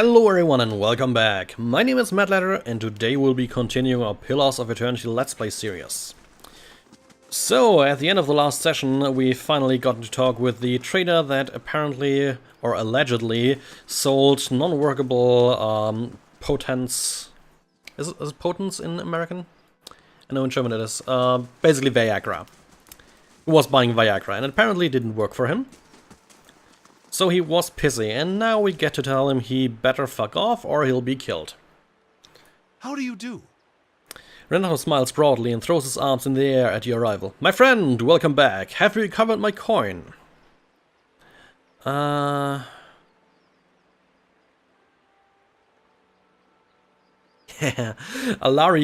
Hello everyone and welcome back. My name is Matt Ladder and today we'll be continuing our Pillars of Eternity Let's Play series. So, at the end of the last session we finally got to talk with the trader that apparently, or allegedly, sold non-workable potents... Is it potents in American? I know in German it is. Basically Viagra. He was buying Viagra and apparently it didn't work for him. So he was pissy, and now we get to tell him he better fuck off or he'll be killed. How do you do? Renato smiles broadly and throws his arms in the air at your arrival. My friend, welcome back. Have you recovered my coin? Alari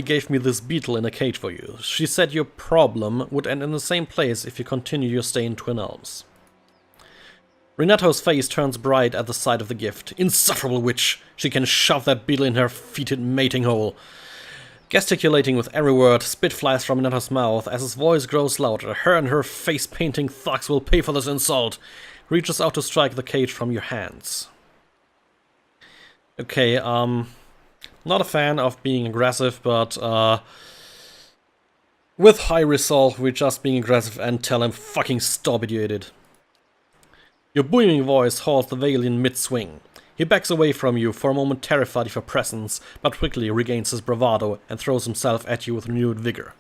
gave me this beetle in a cage for you. She said your problem would end in the same place if you continue your stay in Twin Elms. Renato's face turns bright at the sight of the gift. Insufferable witch! She can shove that beetle in her fetid mating hole. Gesticulating with every word, spit flies from Renato's mouth as his voice grows louder. Her and her face-painting thugs will pay for this insult. Reaches out to strike the cage from your hands. Okay, not a fan of being aggressive, but with high resolve, we're just being aggressive and tell him fucking stop it, you idiot. Your booming voice halts the Valian mid-swing. He backs away from you, for a moment terrified of your presence, but quickly regains his bravado and throws himself at you with renewed vigor.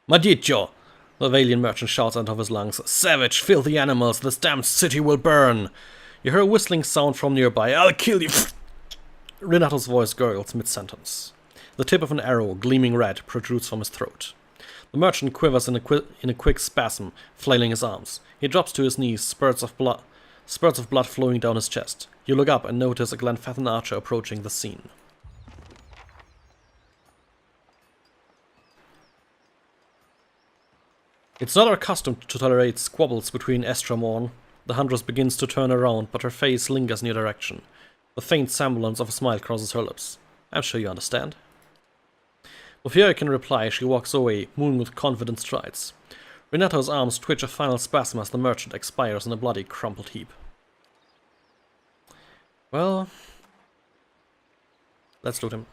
Maldito! The Valian merchant shouts out of his lungs. Savage, filthy animals, this damned city will burn! You hear a whistling sound from nearby. I'll kill you! Renato's voice gurgles mid-sentence. The tip of an arrow, gleaming red, protrudes from his throat. The merchant quivers in a quick spasm, flailing his arms. He drops to his knees, spurts of blood flowing down his chest. You look up and notice a Glenfathan archer approaching the scene. It's not her custom to tolerate squabbles between Estramorn. The huntress begins to turn around, but her face lingers in your direction. The faint semblance of a smile crosses her lips. I'm sure you understand. Before you can reply, she walks away, moving with confident strides. Renato's arms twitch a final spasm as the merchant expires in a bloody, crumpled heap. Well, let's loot him.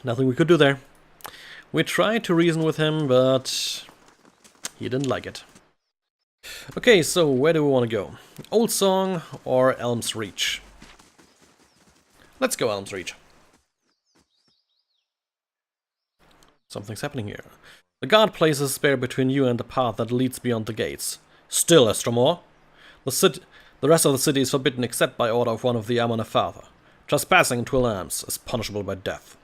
Nothing we could do there. We tried to reason with him, but he didn't like it. Okay, so where do we want to go? Old Song or Elm's Reach? Let's go Elm's Reach. Something's happening here. The guard places a spear between you and the path that leads beyond the gates. Still, Estramor. The rest of the city is forbidden except by order of one of the Amon Father. Trespassing in Twin Elms is punishable by death.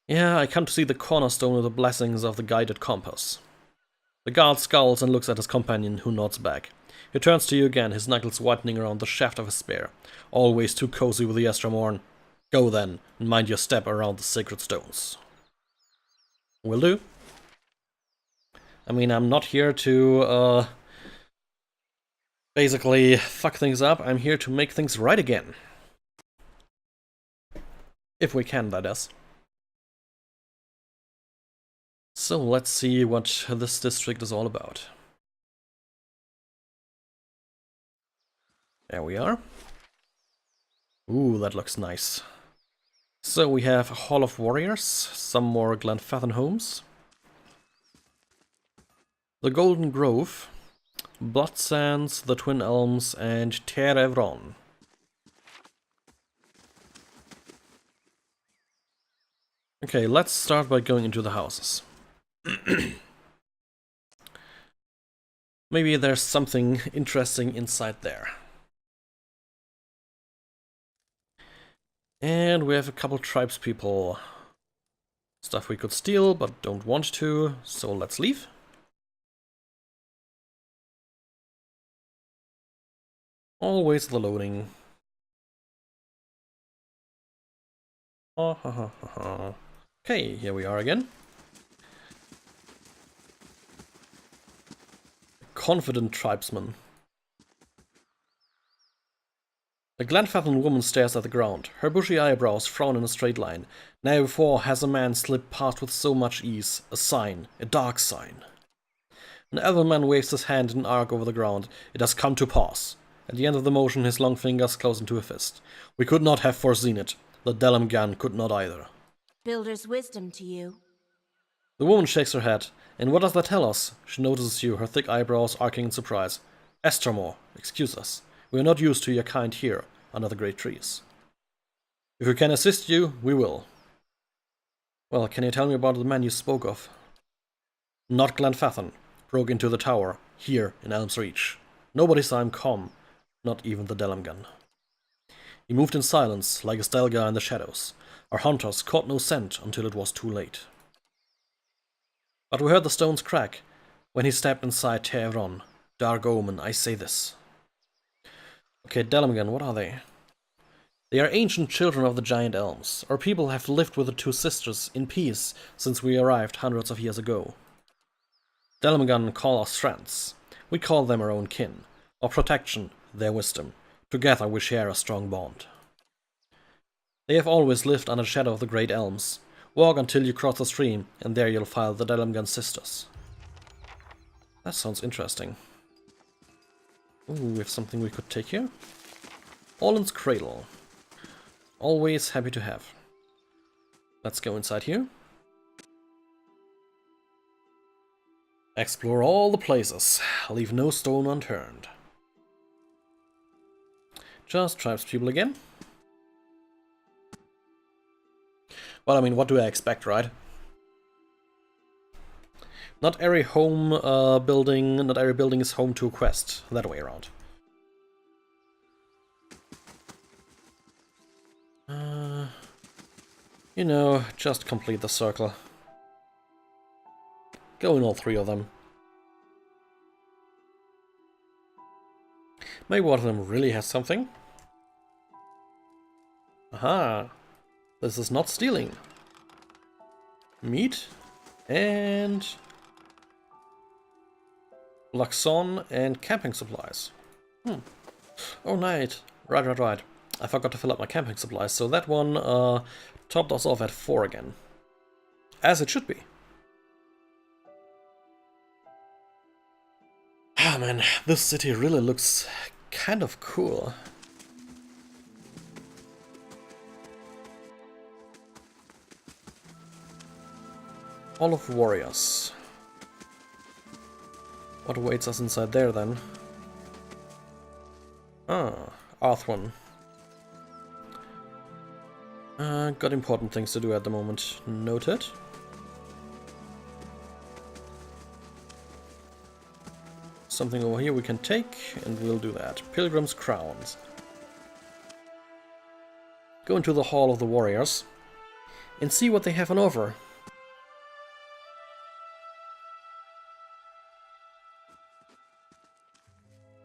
Yeah, I come to see the cornerstone of the blessings of the guided compass. The guard scowls and looks at his companion, who nods back. He turns to you again, his knuckles whitening around the shaft of his spear. Always too cozy with the Estramorn. Go then, and mind your step around the sacred stones. Will do. I mean, I'm not here to, basically fuck things up. I'm here to make things right again. If we can, that is. So, let's see what this district is all about. There we are. Ooh, that looks nice. So we have a Hall of Warriors, some more Glenfathan homes, the Golden Grove, Blood Sands, the Twin Elms, and Terevron. Okay, let's start by going into the houses. Maybe there's something interesting inside there. And we have a couple tribespeople. Stuff we could steal, but don't want to, so let's leave. Always the loading. Okay, here we are again. Confident tribesman. The Glenfathan woman stares at the ground. Her bushy eyebrows frown in a straight line. Never before has a man slipped past with so much ease. A sign. A dark sign. An elven man waves his hand in an arc over the ground. It has come to pass. At the end of the motion, his long fingers close into a fist. We could not have foreseen it. The Delamgan could not either. Builder's wisdom to you. The woman shakes her head. And what does that tell us? She notices you, her thick eyebrows arcing in surprise. Estromor, excuse us. We are not used to your kind here, under the great trees. If we can assist you, we will. Well, can you tell me about the man you spoke of? Not Glenfathan. Broke into the tower, here in Elm's Reach. Nobody saw him come, not even the Delamgan. He moved in silence, like a Stelgar in the shadows. Our hunters caught no scent until it was too late. But we heard the stones crack when he stepped inside Teheran. Dark omen, I say this. Okay, Delamgan, what are they? They are ancient children of the giant elms. Our people have lived with the two sisters in peace since we arrived hundreds of years ago. Delamgan call us friends. We call them our own kin. Our protection, their wisdom. Together we share a strong bond. They have always lived under the shadow of the great elms. Walk until you cross the stream, and there you'll find the Delamgan sisters. That sounds interesting. Ooh, we have something we could take here. Orlan's Cradle. Always happy to have. Let's go inside here. Explore all the places. Leave no stone unturned. Just tribespeople again. Well, I mean, what do I expect, right? Not every home not every building is home to a quest. That way around. You know, just complete the circle. Go in all three of them. Maybe one of them really has something. Aha! This is not stealing. Meat and Luxon and camping supplies. Oh, night. Right. I forgot to fill up my camping supplies, so that one topped us off at 4 again. As it should be. Ah man, this city really looks kind of cool. Hall of Warriors. What awaits us inside there then? Ah, Arthron. Got important things to do at the moment. Noted. Something over here we can take, and we'll do that. Pilgrim's Crowns. Go into the Hall of the Warriors and see what they have on offer.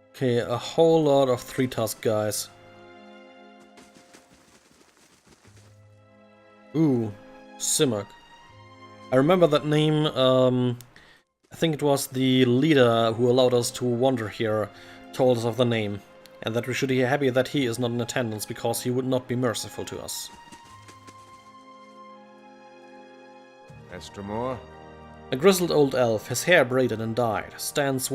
Okay, a whole lot of Three-Tusk guys. Ooh, Simurg. I remember that name. I think it was the leader who allowed us to wander here told us of the name, and that we should be happy that he is not in attendance because he would not be merciful to us. Estromor? A grizzled old elf, his hair braided and dyed, stands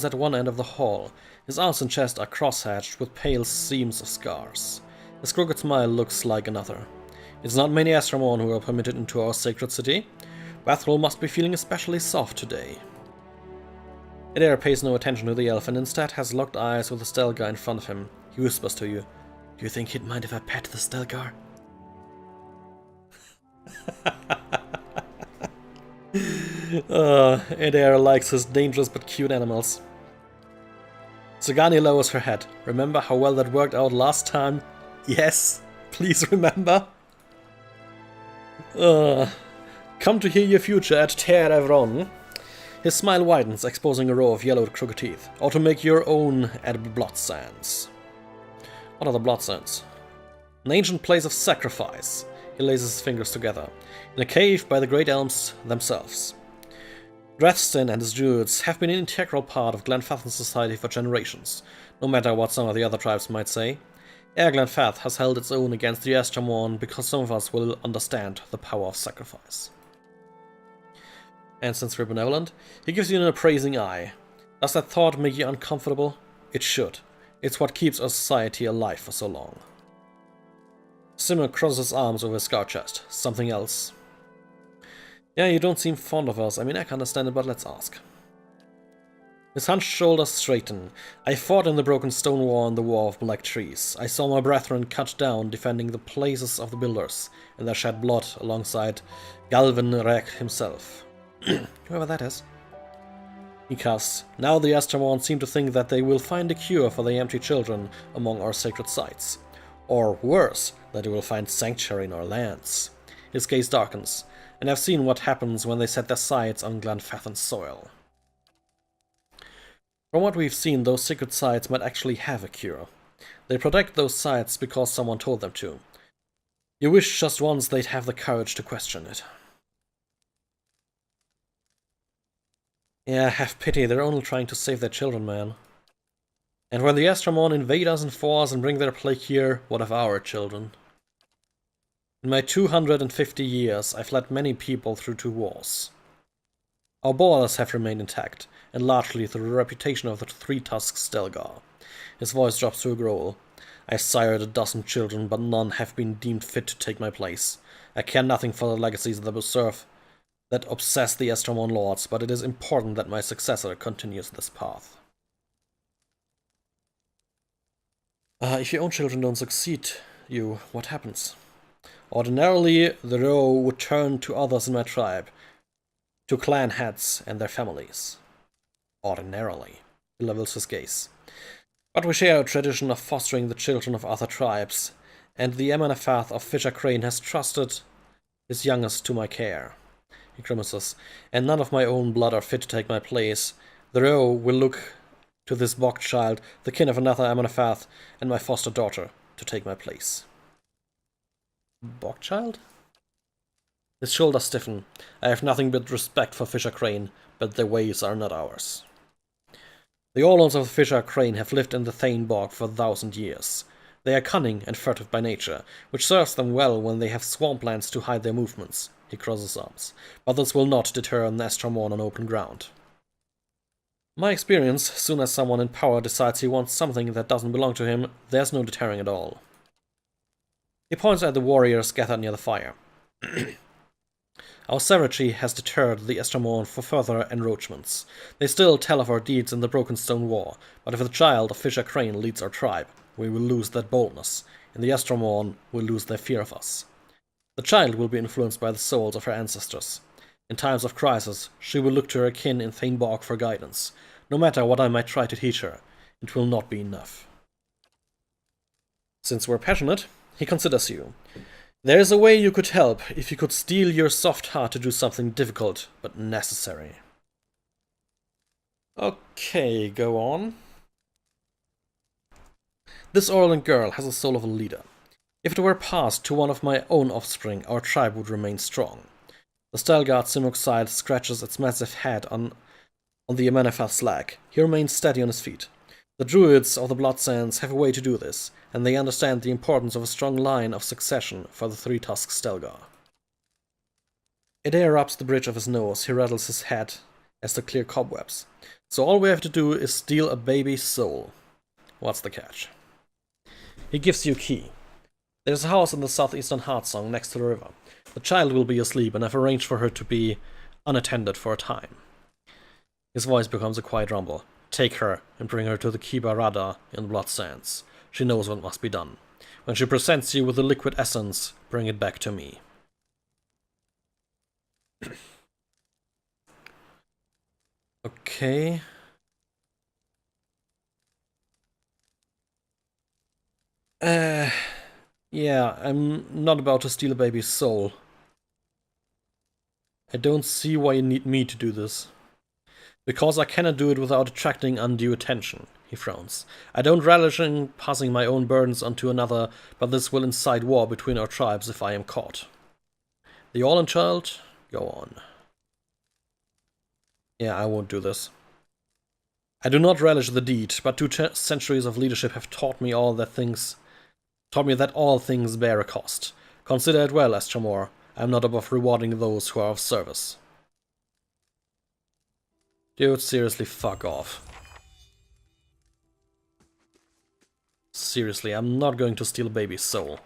at one end of the hall. His arms and chest are cross-hatched with pale seams of scars. His crooked smile looks like another. It's not many Estromor who are permitted into our sacred city. Bathrol must be feeling especially soft today. Adair pays no attention to the elf and instead has locked eyes with the Stelgar in front of him. He whispers to you, "Do you think he'd mind if I pet the Stelgar?" Adair likes his dangerous but cute animals. Sagani lowers her head. Remember how well that worked out last time? Yes, please remember. Come to hear your future at Teheran. His smile widens, exposing a row of yellowed crooked teeth. Or to make your own edible blood sands. What are the blood sands? An ancient place of sacrifice. He lays his fingers together. In a cave by the great elms themselves. Drethston and his druids have been an integral part of Glenfathan's society for generations, no matter what some of the other tribes might say. Glenfath has held its own against the Estromorn because some of us will understand the power of sacrifice. And since we're benevolent, he gives you an appraising eye. Does that thought make you uncomfortable? It should. It's what keeps our society alive for so long. Simmer crosses his arms over his scar chest. Something else. Yeah, you don't seem fond of us. I mean, I can understand it, but let's ask. His hunched shoulders straighten. I fought in the broken stone wall and the war of black trees. I saw my brethren cut down, defending the places of the builders, and their shed blood alongside Galvin Rek himself. Whoever that is. He coughs. Now the Astromon seem to think that they will find a cure for the empty children among our sacred sites. Or worse, that they will find sanctuary in our lands. His gaze darkens, and I've seen what happens when they set their sights on Glenfathen's soil. From what we've seen, those sacred sites might actually have a cure. They protect those sites because someone told them to. You wish just once they'd have the courage to question it. Yeah, have pity, they're only trying to save their children, man. And when the Astromon invade us in force and bring their plague here, what of our children? In my 250 years, I've led many people through 2 wars. Our borders have remained intact, and largely through the reputation of the Three-Tusk Stelgar. His voice drops to a growl. I sired a dozen children, but none have been deemed fit to take my place. I care nothing for the legacies that obsess the Astromon lords, but it is important that my successor continues this path. If your own children don't succeed you, what happens? Ordinarily, the row would turn to others in my tribe, to clan heads and their families. Ordinarily. He levels his gaze. But we share a tradition of fostering the children of other tribes, and the Amenafath of Fisher Crane has trusted his youngest to my care. He grimaces. And none of my own blood are fit to take my place. The row will look to this bog child, the kin of another Amenafath, and my foster daughter, to take my place. Bog child? His shoulders stiffen. I have nothing but respect for Fisher Crane, but their ways are not ours. The Orlons of Fisher Crane have lived in the Thane Bog for 1,000 years. They are cunning and furtive by nature, which serves them well when they have swamplands to hide their movements. He crosses arms. But this will not deter an Astromon on open ground. My experience, soon as someone in power decides he wants something that doesn't belong to him, there's no deterring at all. He points at the warriors gathered near the fire. Our savagery has deterred the Astromon for further encroachments. They still tell of our deeds in the Broken Stone War, but if the child of Fisher Crane leads our tribe, we will lose that boldness, and the Astromon will lose their fear of us. The child will be influenced by the souls of her ancestors. In times of crisis, she will look to her kin in Thane Bog for guidance. No matter what I might try to teach her, it will not be enough. Since we're passionate, he considers you. There is a way you could help if you could steel your soft heart to do something difficult, but necessary. Okay, go on. This Orlan girl has the soul of a leader. If it were passed to one of my own offspring, our tribe would remain strong. The Stelgard Simoxide scratches its massive head on the Amenafath's leg. He remains steady on his feet. The druids of the Blood Sands have a way to do this, and they understand the importance of a strong line of succession for the Three-Tusk Stelgar. Adair rubs the bridge of his nose. He rattles his head as to clear cobwebs. So all we have to do is steal a baby's soul. What's the catch? He gives you a key. There's a house in the southeastern Heartsong next to the river. The child will be asleep, and I've arranged for her to be unattended for a time. His voice becomes a quiet rumble. Take her and bring her to the Kiba Rada in the Blood Sands. She knows what must be done. When she presents you with the liquid essence, bring it back to me. Okay. Yeah, I'm not about to steal a baby's soul. I don't see why you need me to do this. Because I cannot do it without attracting undue attention, he frowns. I don't relish in passing my own burdens onto another, but this will incite war between our tribes if I am caught. The Orlan child? Go on. Yeah, I won't do this. I do not relish the deed, but 2 centuries of leadership have taught me that all things bear a cost. Consider it well, Astromor. I am not above rewarding those who are of service. Dude, seriously, fuck off. seriously, I'm not going to steal a baby's soul.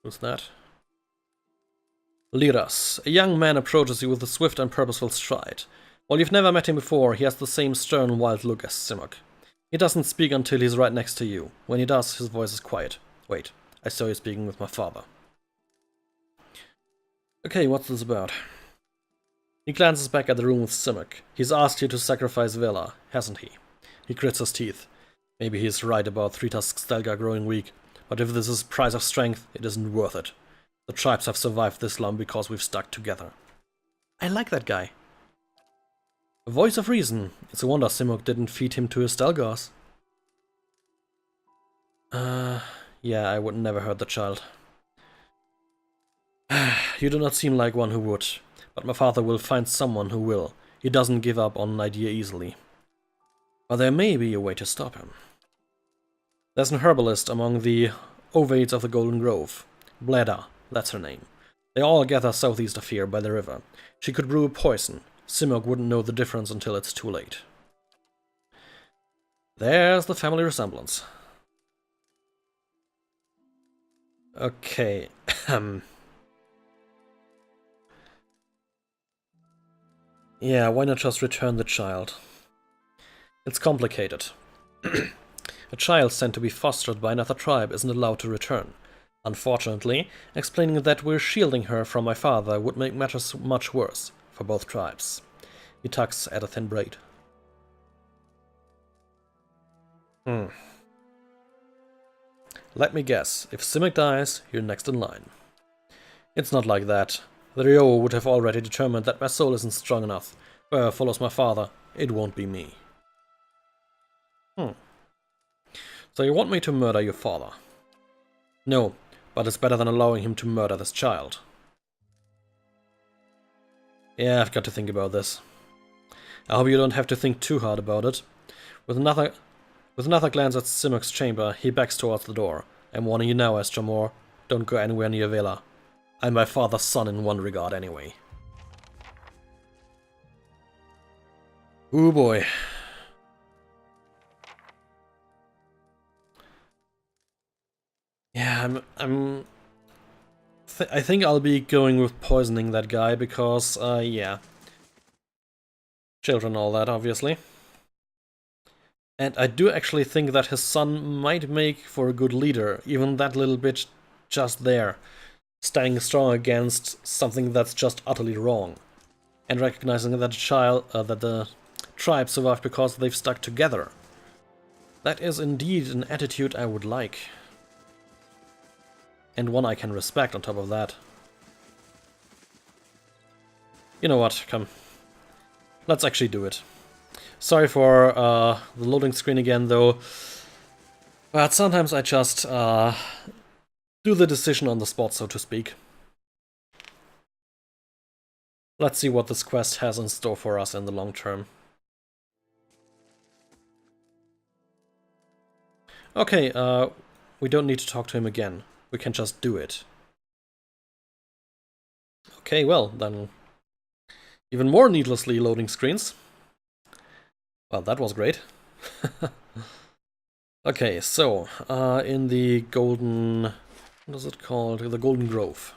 Who's that? Liras. A young man approaches you with a swift and purposeful stride. While you've never met him before, he has the same stern, wild look as Simok. He doesn't speak until he's right next to you. When he does, his voice is quiet. Wait, I saw you speaking with my father. Okay, what's this about? He glances back at the room with Simok. He's asked you to sacrifice Vela, hasn't he? He grits his teeth. Maybe he's right about Three-Tusk Stelga growing weak, but if this is price of strength, it isn't worth it. The tribes have survived this long because we've stuck together. I like that guy. A voice of reason. It's a wonder Simok didn't feed him to his Stelgars. Yeah, I would never hurt the child. You do not seem like one who would, but my father will find someone who will. He doesn't give up on an idea easily. But there may be a way to stop him. There's an herbalist among the Ovates of the Golden Grove. Bleda, that's her name. They all gather southeast of here by the river. She could brew a poison. Simok wouldn't know the difference until it's too late. There's the family resemblance. Okay. Yeah, why not just return the child? It's complicated. A child sent to be fostered by another tribe isn't allowed to return. Unfortunately, explaining that we're shielding her from my father would make matters much worse for both tribes. He tugs at a thin braid. Let me guess, if Simic dies, you're next in line. It's not like that. The Ryo would have already determined that my soul isn't strong enough. Whoever follows my father, it won't be me. So you want me to murder your father? No, but it's better than allowing him to murder this child. Yeah, I've got to think about this. I hope you don't have to think too hard about it. With another glance at Simok's chamber, he backs towards the door. I'm warning you now, Estramor. Don't go anywhere near Vela. I'm my father's son in one regard, anyway. Ooh boy. Yeah, I think I'll be going with poisoning that guy because, yeah. Children, all that, obviously. And I do actually think that his son might make for a good leader, even that little bit just there, standing strong against something that's just utterly wrong, and recognizing that the tribe survived because they've stuck together. That is indeed an attitude I would like. And one I can respect on top of that. You know what, come. Let's actually do it. Sorry for the loading screen again though, but sometimes I just do the decision on the spot, so to speak. Let's see what this quest has in store for us in the long term. Okay, we don't need to talk to him again. We can just do it. Okay, well, then even more needlessly loading screens. Well, that was great. Okay, so, in the Golden... what is it called? The Golden Grove.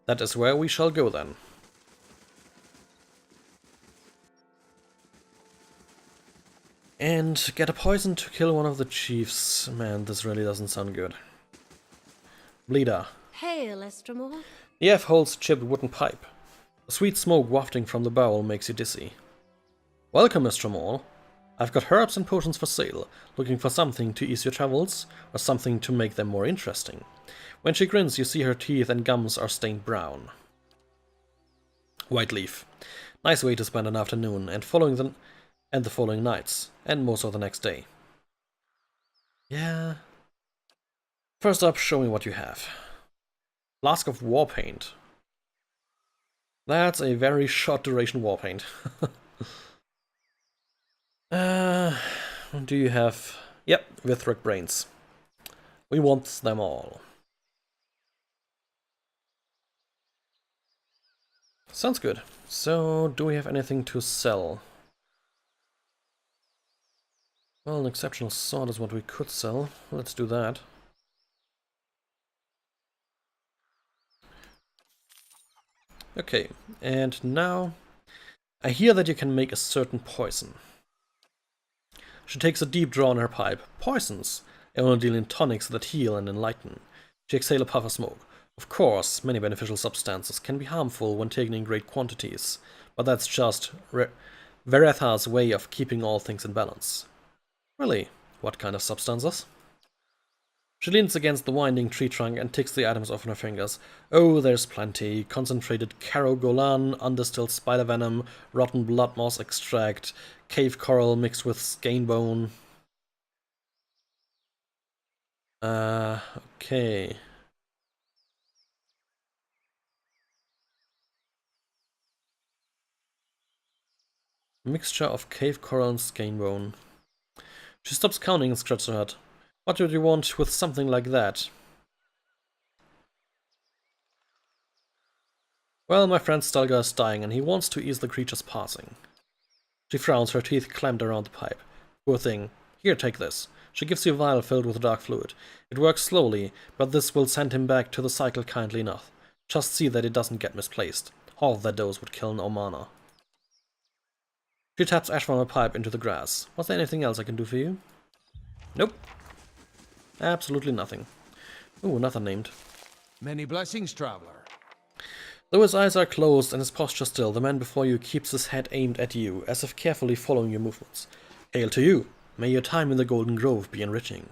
That is where we shall go then. And get a poison to kill one of the chiefs. Man, this really doesn't sound good. Bleeder. Hail, Estramor. Yev holds a chipped wooden pipe. The sweet smoke wafting from the barrel makes you dizzy. Welcome, Estramor. I've got herbs and potions for sale. Looking for something to ease your travels, or something to make them more interesting. When she grins, you see her teeth and gums are stained brown. White leaf. Nice way to spend an afternoon, and the following nights, and most of the next day. Yeah. First up, show me what you have. Flask of war paint. That's a very short duration war paint. Do you have... Yep, Vithric brains. We want them all. Sounds good. So, do we have anything to sell? Well, an exceptional sword is what we could sell. Let's do that. Okay, and now I hear that you can make a certain poison. She takes a deep draw in her pipe. Poisons! I only deal in tonics that heal and enlighten. She exhales a puff of smoke. Of course, many beneficial substances can be harmful when taken in great quantities, but that's just Veretha's way of keeping all things in balance. Really? What kind of substances? She leans against the winding tree trunk and ticks the items off on her fingers. Oh, there's plenty. Concentrated Carogolan, undistilled spider venom, rotten blood moss extract, cave coral mixed with skein bone. Okay. Mixture of cave coral and skein bone. She stops counting and scratches her head. What would you want with something like that? Well, my friend Stalga is dying and he wants to ease the creature's passing. She frowns, her teeth clamped around the pipe. Poor thing. Here, take this. She gives you a vial filled with dark fluid. It works slowly, but this will send him back to the cycle kindly enough. Just see that it doesn't get misplaced. Half that dose would kill an Omana. She taps ash from her pipe into the grass. Was there anything else I can do for you? Nope. Absolutely nothing. Ooh, another named. Many blessings, traveler. Though his eyes are closed and his posture still, the man before you keeps his head aimed at you, as if carefully following your movements. Hail to you! May your time in the Golden Grove be enriching.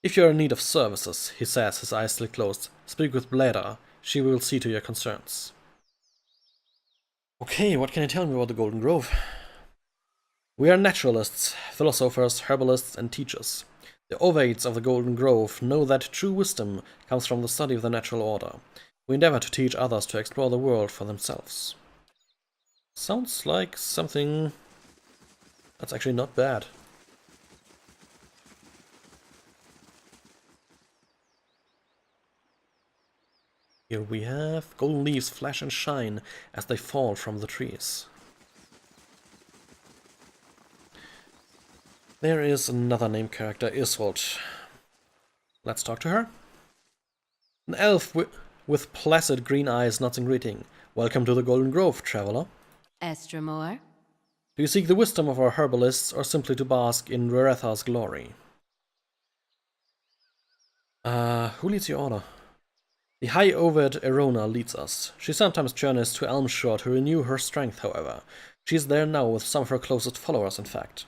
If you are in need of services, he says, his eyes still closed, speak with Bleda. She will see to your concerns. Okay, what can you tell me about the Golden Grove? We are naturalists, philosophers, herbalists, and teachers. The Ovates of the Golden Grove know that true wisdom comes from the study of the natural order. We endeavor to teach others to explore the world for themselves. Sounds like something that's actually not bad. Here we have golden leaves flash and shine as they fall from the trees. There is another named character, Isolde. Let's talk to her. An elf with placid green eyes nods in greeting. Welcome to the Golden Grove, traveler. Estramore? Do you seek the wisdom of our herbalists, or simply to bask in Veretha's glory? Who leads your order? The High Ovate Erona leads us. She sometimes journeys to Elmshore to renew her strength, however. She is there now with some of her closest followers, in fact.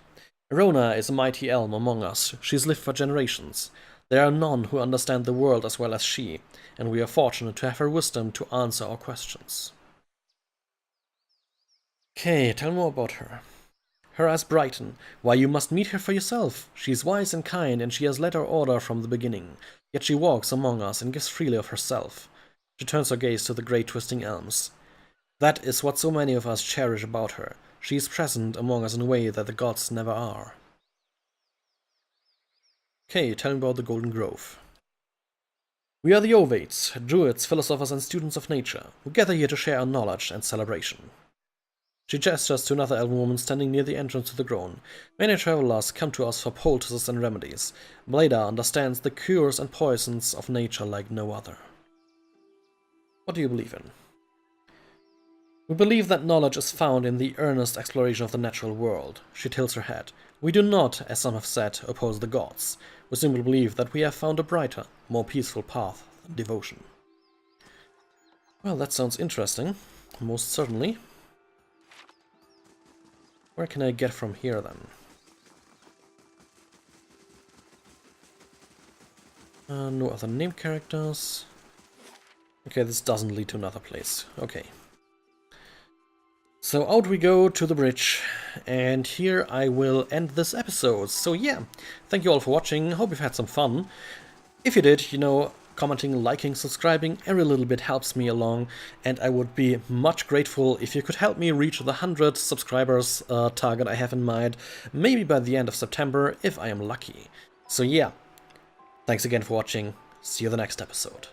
Erona is a mighty elm among us. She's lived for generations. There are none who understand the world as well as she, and we are fortunate to have her wisdom to answer our questions. Okay, tell me more about her. Her eyes brighten. Why, you must meet her for yourself. She is wise and kind, and she has led our order from the beginning. Yet she walks among us and gives freely of herself. She turns her gaze to the great twisting elms. That is what so many of us cherish about her. She is present among us in a way that the gods never are. Okay, tell me about the Golden Grove. We are the Ovates, druids, philosophers, and students of nature, who gather here to share our knowledge and celebration. She gestures to another elven woman standing near the entrance to the groan. Many travelers come to us for poultices and remedies. Bleda understands the cures and poisons of nature like no other. What do you believe in? We believe that knowledge is found in the earnest exploration of the natural world. She tilts her head. We do not, as some have said, oppose the gods. We simply believe that we have found a brighter, more peaceful path than devotion. Well, that sounds interesting. Most certainly. Where can I get from here, then? No other named characters. Okay, this doesn't lead to another place. Okay. So out we go to the bridge, and here I will end this episode. So yeah, thank you all for watching, hope you've had some fun. If you did, you know, commenting, liking, subscribing, every little bit helps me along, and I would be much grateful if you could help me reach the 100 subscribers target I have in mind, maybe by the end of September, if I am lucky. So yeah, thanks again for watching, see you in the next episode.